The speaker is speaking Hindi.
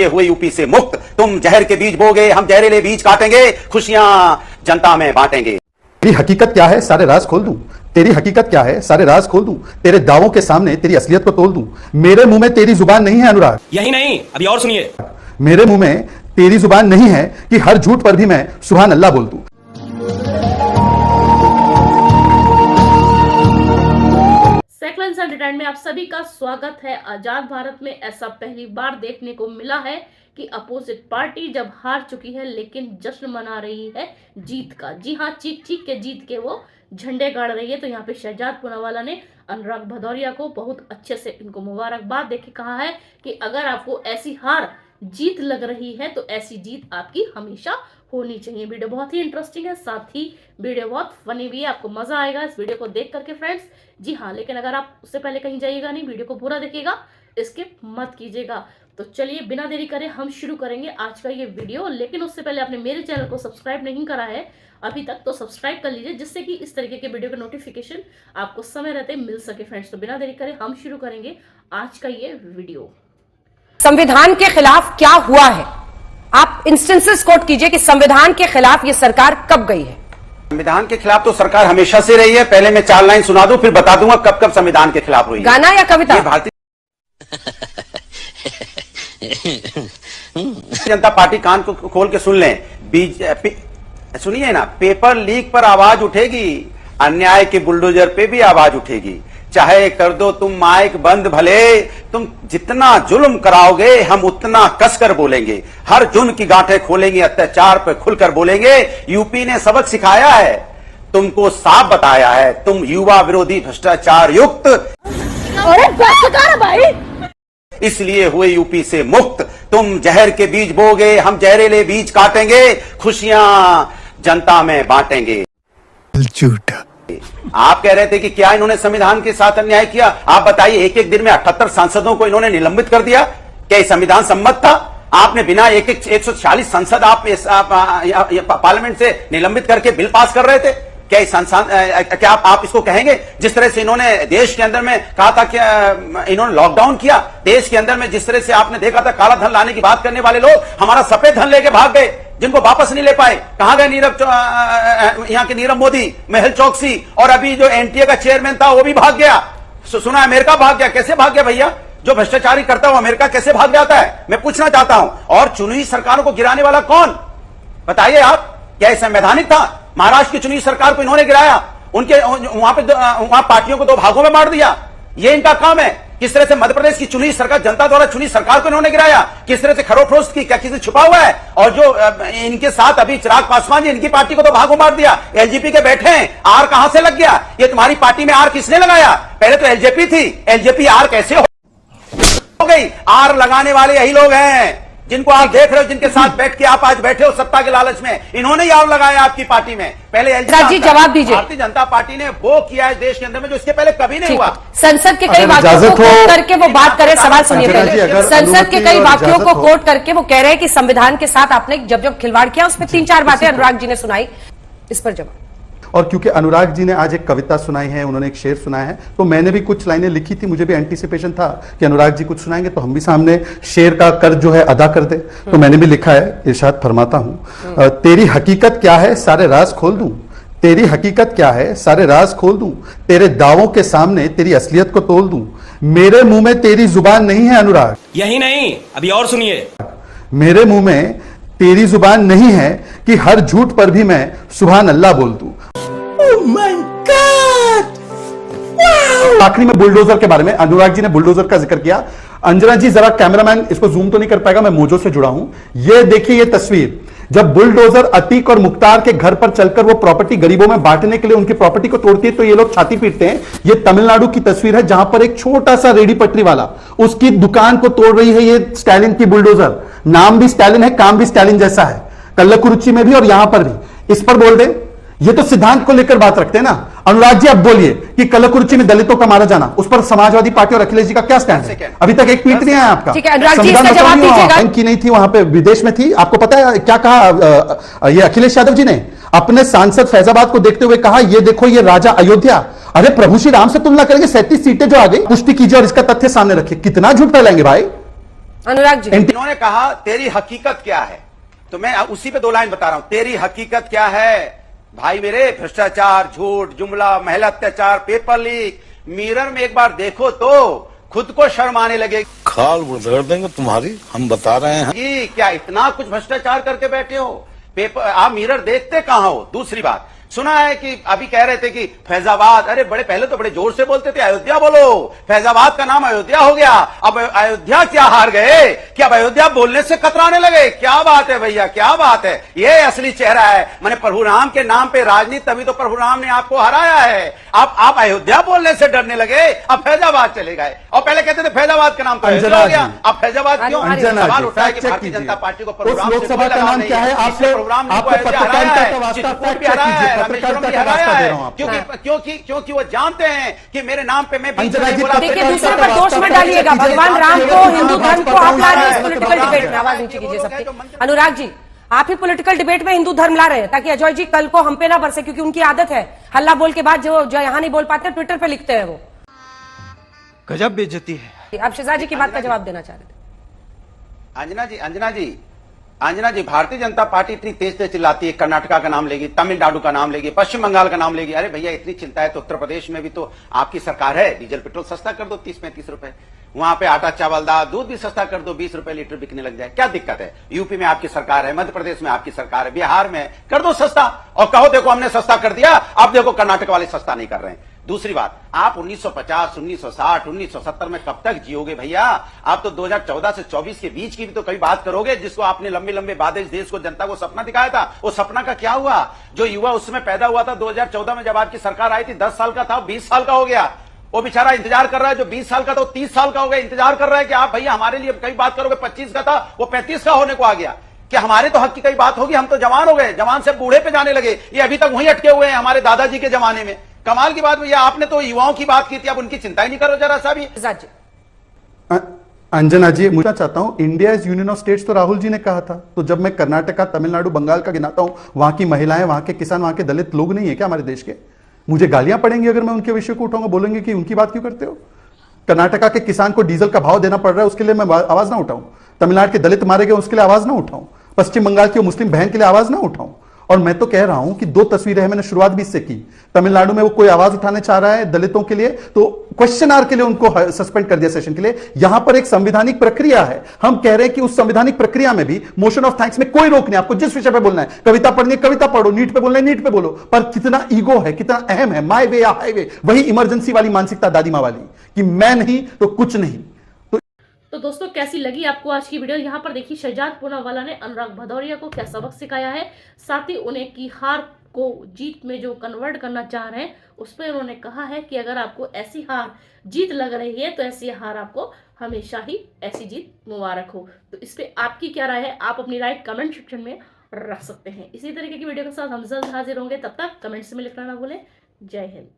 हुए यूपी से मुक्त, तुम जहर के बीज बोगे, हम जहरीले बीज काटेंगे, खुशियां जनता में बांटेंगे। तेरी हकीकत क्या है सारे राज खोल दूं, तेरी हकीकत क्या है सारे राज खोल दूं, तेरे दावों के सामने तेरी असलियत को तोल दूं। मेरे मुंह में तेरी जुबान नहीं है अनुराग, यही नहीं अभी और सुनिए, मेरे मुंह में तेरी जुबान नहीं है कि हर झूठ पर भी मैं सुभान अल्लाह बोल दूं। में आप सभी का स्वागत है। आजाद भारत में ऐसा पहली बार देखने को मिला है कि अपोजिट पार्टी जब हार चुकी है लेकिन जश्न मना रही है जीत का। जी हाँ, चीख चीख के जीत के वो झंडे गाड़ रही है। तो यहाँ पे शहजाद पूनावाला ने अनुराग भदौरिया को बहुत अच्छे से इनको मुबारकबाद देके कहा है कि अगर आपको ऐसी हार जीत लग रही है तो ऐसी जीत आपकी हमेशा होनी चाहिए। वीडियो बहुत ही इंटरेस्टिंग है, साथ ही वीडियो बहुत फनी भी है, आपको मजा आएगा इस वीडियो को देख करके फ्रेंड्स। जी हाँ, लेकिन अगर आप उससे पहले कहीं जाइएगा नहीं, वीडियो को पूरा देखिएगा, स्किप मत कीजिएगा। तो चलिए बिना देरी करे हम शुरू करेंगे आज का ये वीडियो। लेकिन उससे पहले आपने मेरे चैनल को सब्सक्राइब नहीं करा है अभी तक तो सब्सक्राइब कर लीजिए, जिससे कि इस तरीके के वीडियो का नोटिफिकेशन आपको समय रहते मिल सके फ्रेंड्स। तो बिना देरी करे हम शुरू करेंगे आज का ये वीडियो। संविधान के खिलाफ क्या हुआ है, आप इंस्टेंसेस कोट कीजिए कि संविधान के खिलाफ ये सरकार कब गई है। संविधान के खिलाफ तो सरकार हमेशा से रही है। पहले मैं 4 लाइन सुना दूं, फिर बता दूंगा कब कब संविधान के खिलाफ हुई। गाना या कविता? ये भारतीय जनता पार्टी कान को खोल के सुन लें। बीजेपी सुनिए ना, पेपर लीक पर आवाज उठेगी, अन्याय के बुलडोजर पे भी आवाज उठेगी। चाहे कर दो तुम माइक बंद, भले तुम जितना जुल्म कराओगे हम उतना कसकर बोलेंगे। हर जुर्म की गांठें खोलेंगे, अत्याचार पे खुलकर बोलेंगे। यूपी ने सबक सिखाया है, तुमको साफ बताया है, तुम युवा विरोधी भ्रष्टाचार युक्त। अरे भाई, इसलिए हुए यूपी से मुक्त, तुम जहर के बीज बोगे, हम जहरीले बीज काटेंगे, खुशियां जनता में बांटेंगे। झूठा। आप कह रहे थे कि क्या इन्होंने संविधान के साथ अन्याय किया? आप बताइए, एक एक दिन में 78 सांसदों को इन्होंने निलंबित कर दिया। क्या संविधान सम्मत था? आपने बिना 146 संसद आप पार्लियामेंट से निलंबित करके बिल पास कर रहे थे। क्या इस क्या आप इसको कहेंगे? जिस तरह से इन्होंने देश के अंदर में कहा था कि इन्होंने लॉकडाउन किया, देश के अंदर में जिस तरह से आपने देखा था काला धन लाने की बात करने वाले लोग हमारा सफेद धन लेके भाग गए, जिनको वापस नहीं ले पाए। कहां गए यहाँ के नीरव मोदी, मेहुल चौकसी, और अभी जो एनटीए का चेयरमैन था वो भी भाग गया। सुना अमेरिका भाग गया। कैसे भाग गया भैया? जो भ्रष्टाचारी करता हुआ अमेरिका कैसे भाग जाता है, मैं पूछना चाहता हूं। और चुनी हुई सरकारों को गिराने वाला कौन, बताइए आप? क्या संवैधानिक था? महाराष्ट्र की चुनी सरकार को इन्होंने गिराया, उनके वहां पार्टियों को 2 भागों में बांट दिया। ये इनका काम है। किस तरह से मध्य प्रदेश की चुनी सरकार, जनता द्वारा चुनी सरकार को इन्होंने गिराया, किस तरह से खरोफरोश की, क्या किसी छुपा हुआ है? और जो इनके साथ अभी चिराग पासवान जी, इनकी पार्टी को 2 भागों में बांट दिया। एलजेपी के बैठे हैं, आर कहां से लग गया? ये तुम्हारी पार्टी में आर किसने लगाया? पहले तो एलजेपी थी, एलजेपी आर कैसे हो गई? आर लगाने वाले यही लोग हैं जिनको आप देख रहे हो, जिनके साथ बैठ के आप आज बैठे हो सत्ता के लालच में। इन्होंने ही आर लगाया आपकी पार्टी में। पहले जी जवाब दीजिए। भारतीय जनता पार्टी ने वो किया है देश के अंदर में जो इसके पहले कभी नहीं हुआ। संसद के कई वाक्यों को कोट करके वो बात करे, सवाल सुनिए पहले। संसद के कई वाक्यों को कोट करके वो कह रहे हैं कि संविधान के साथ आपने जब जब खिलवाड़ किया उसमें 3-4 बातें अनुराग जी ने सुनाई, इस पर जवाब। और क्योंकि अनुराग जी ने आज एक कविता सुनाई है, उन्होंने एक शेर सुनाया है, तो मैंने भी कुछ लाइनें लिखी थी। मुझे भी एंटीसिपेशन था कि अनुराग जी कुछ सुनाएंगे तो हम भी सामने शेर का कर्ज जो है अदा कर दे। तो मैंने भी लिखा है, इरशाद फरमाता हूं। तेरी हकीकत क्या है सारे राज खोल दूं, तेरी हकीकत क्या है सारे राज खोल दूं, तेरे दावों के सामने तेरी असलियत को तोल दूं। मेरे मुंह में तेरी जुबान नहीं है अनुराग, यही नहीं अभी और सुनिए, मेरे मुंह में तेरी जुबान नहीं है कि हर झूठ पर भी मैं सुभान अल्लाह बोल दूं। आखिरी में बुलडोजर के बारे में, अनुराग जी ने बुलडोजर का जिक्र किया। अंजना जी जरा कैमरामैन इसको जूम तो नहीं कर पाएगा, मैं मोजो से जुड़ा हूं। ये देखिए ये तस्वीर, जब बुलडोजर अतीक और मुख्तार के घर पर चलकर वो प्रॉपर्टी गरीबों में बांटने के लिए उनकी प्रॉपर्टी को तोड़ती है तो ये लोग छाती पीटते हैं। ये तमिलनाडु की तस्वीर है जहां पर एक छोटा सा रेडी पटरी वाला उसकी दुकान को तोड़ रही है ये स्टालिन की बुलडोजर। नाम भी स्टालिन है, काम भी स्टालिन जैसा है, कल्लकुरुचि में भी और यहां पर भी। इस पर बोल दे, ये तो सिद्धांत को लेकर बात रखते हैं ना। अनुराग जी आप बोलिए कि कल्लकुरुचि में दलितों का मारा जाना, उस पर समाजवादी पार्टी और अखिलेश जी का क्या स्टैंड है? अभी तक एक ट्वीट नहीं आया आपका। बैंक की नहीं थी, वहां पे विदेश में थी। आपको पता है क्या कहा ये अखिलेश यादव जी ने अपने सांसद फैजाबाद को देखते हुए? कहा ये देखो ये राजा अयोध्या। अरे प्रभु श्री राम से तुलना करेंगे, 37 सीटें जो आ गई, पुष्टि कीजिए और इसका तथ्य सामने रखिए। कितना झूठ फैलाएंगे भाई? अनुराग जी, इन्होंने कहा तेरी हकीकत क्या है, तो मैं उसी पे 2 लाइन बता रहा हूं। तेरी हकीकत क्या है भाई मेरे? भ्रष्टाचार, झूठ, जुमला, महिला अत्याचार, पेपर लीक, मिरर में एक बार देखो तो खुद को शर्म आने लगेगी। खाल उधेड़ देंगे तुम्हारी, हम बता रहे हैं। कि क्या इतना कुछ भ्रष्टाचार करके बैठे हो? पेपर आप मिरर देखते कहां हो? दूसरी बात सुना है कि अभी कह रहे थे कि फैजाबाद, अरे बड़े पहले तो बड़े जोर से बोलते थे अयोध्या बोलो, फैजाबाद का नाम अयोध्या हो गया, अब अयोध्या क्या हार गए कि अब अयोध्या बोलने से कतराने लगे? क्या बात है भैया, क्या बात है? ये असली चेहरा है। मैंने प्रभु राम के नाम पे राजनीति, तभी तो प्रभु राम ने आपको हराया है। आप अयोध्या बोलने से डरने लगे, अब फैजाबाद चले गए। और पहले कहते थे फैजाबाद का नाम तो अयोध्या हो गया, अब फैजाबाद क्यों? सवाल उठा है कि भारतीय जनता पार्टी को प्रभु राम से लोकसभा का नाम क्या है? आपसे रामेश्वरम भी हराया है, क्योंकि वो जानते हैं कि मेरे नाम पे मैं देखिए दूसरे पर दोष मत डालिएगा। भगवान राम को, हिंदू धर्म को आप ला रहे हैं पॉलिटिकल डिबेट में। आवाज नीचे कीजिए सबकी। अनुराग जी, आप ही पॉलिटिकल डिबेट में हिंदू धर्म ला रहे हैं ताकि अजय जी कल को हम पे ना बरसे, क्योंकि उनकी आदत है हल्ला बोल के बाद जो यहाँ नहीं बोल पाते ट्विटर पे लिखते हैं वो। गजब बेइज्जती है। आप शहजाद जी की बात का जवाब देना चाह रहे थे। अंजना जी, भारतीय जनता पार्टी इतनी तेज चिल्लाती है, कर्नाटका का नाम लेगी, तमिलनाडु का नाम लेगी, पश्चिम बंगाल का नाम लेगी। अरे भैया इतनी चिंता है तो उत्तर प्रदेश में भी तो आपकी सरकार है, डीजल पेट्रोल सस्ता कर दो 30-35 रुपए, वहां पे आटा चावल दाल दूध भी सस्ता कर दो, 20 रुपए लीटर बिकने लग जाए। क्या दिक्कत है? यूपी में आपकी सरकार है, मध्य प्रदेश में आपकी सरकार है, बिहार में कर दो सस्ता, और कहो देखो हमने सस्ता कर दिया, अब देखो कर्नाटक वाले सस्ता नहीं कर रहे हैं। दूसरी बात, आप 1950, 1960, 1970 में कब तक जियोगे भैया? आप तो 2014 से 24 के बीच की भी तो कभी बात करोगे, जिसको आपने लंबे लंबे वादे देश को, जनता को सपना दिखाया था। वो सपना का क्या हुआ? जो युवा उसमें पैदा हुआ था 2014 में जब आपकी सरकार आई थी, 10 साल का था, 20 साल का हो गया। वो बेचारा इंतजार कर रहा है, जो 20 साल का था वो 30 साल का हो गया, इंतजार कर रहा है कि आप भैया हमारे लिए कई बात करोगे। 25 का था वो 35 का होने को आ गया कि हमारे तो हक की कई बात होगी, हम तो जवान हो गए, जवान से बूढ़े पे जाने लगे। ये अभी तक वहीं अटके हुए हैं हमारे दादाजी के जमाने में। कमाल की बात भैया, आपने तो युवाओं की बात की थी, अब उनकी चिंता ही नहीं करो जरा सा भी। अंजना जी, मुझे चाहता हूं, India is union of states तो राहुल जी ने कहा था, तो जब मैं कर्नाटका, तमिलनाडु, बंगाल का गिनाता हूं, वहां की महिलाएं, वहां के किसान, वहां के दलित लोग नहीं है क्या हमारे देश के? मुझे गालियां पड़ेंगी अगर मैं उनके विषय को उठाऊंगा, बोलेंगे कि उनकी बात क्यों करते हो? कर्नाटका के किसान को डीजल का भाव देना पड़ रहा है, उसके लिए मैं आवाज ना उठाऊं? तमिलनाडु के दलित मारे गए उसके लिए आवाज ना उठाऊं? पश्चिम बंगाल की मुस्लिम बहन के लिए आवाज ना उठाऊं? और मैं तो कह रहा हूं कि 2 तस्वीरें हैं, मैंने शुरुआत भी इससे की। तमिलनाडु में वो कोई आवाज उठाने चाह रहा है दलितों के लिए, तो क्वेश्चन आवर के लिए उनको सस्पेंड कर दिया सेशन के लिए। यहां पर एक संवैधानिक प्रक्रिया है, हम कह रहे हैं कि उस संवैधानिक प्रक्रिया में भी मोशन ऑफ थैंक्स में कोई रोक नहीं। आपको जिस विषय पे बोलना है, कविता पढ़नी है कविता पढ़ो, नीट पे बोलना है नीट पे बोलो, पर कितना ईगो है, कितना अहम है, माय वे या हाईवे, वही इमरजेंसी वाली मानसिकता दादी मां वाली कि मैं नहीं तो कुछ नहीं। तो दोस्तों कैसी लगी आपको आज की वीडियो? यहाँ पर देखिए शहजाद पूनावाला ने अनुराग भदौरिया को क्या सबक सिखाया है, साथ ही उन्हें की हार को जीत में जो कन्वर्ट करना चाह रहे हैं उस पर उन्होंने कहा है कि अगर आपको ऐसी हार जीत लग रही है तो ऐसी हार आपको हमेशा ही ऐसी जीत मुबारक हो। तो इस पर आपकी क्या राय है? आप अपनी राय कमेंट सेक्शन में रख सकते हैं। इसी तरीके की वीडियो के साथ हम जल्द हाजिर होंगे, तब तक कमेंट्स में लिखना ना भूलें। जय हिंद।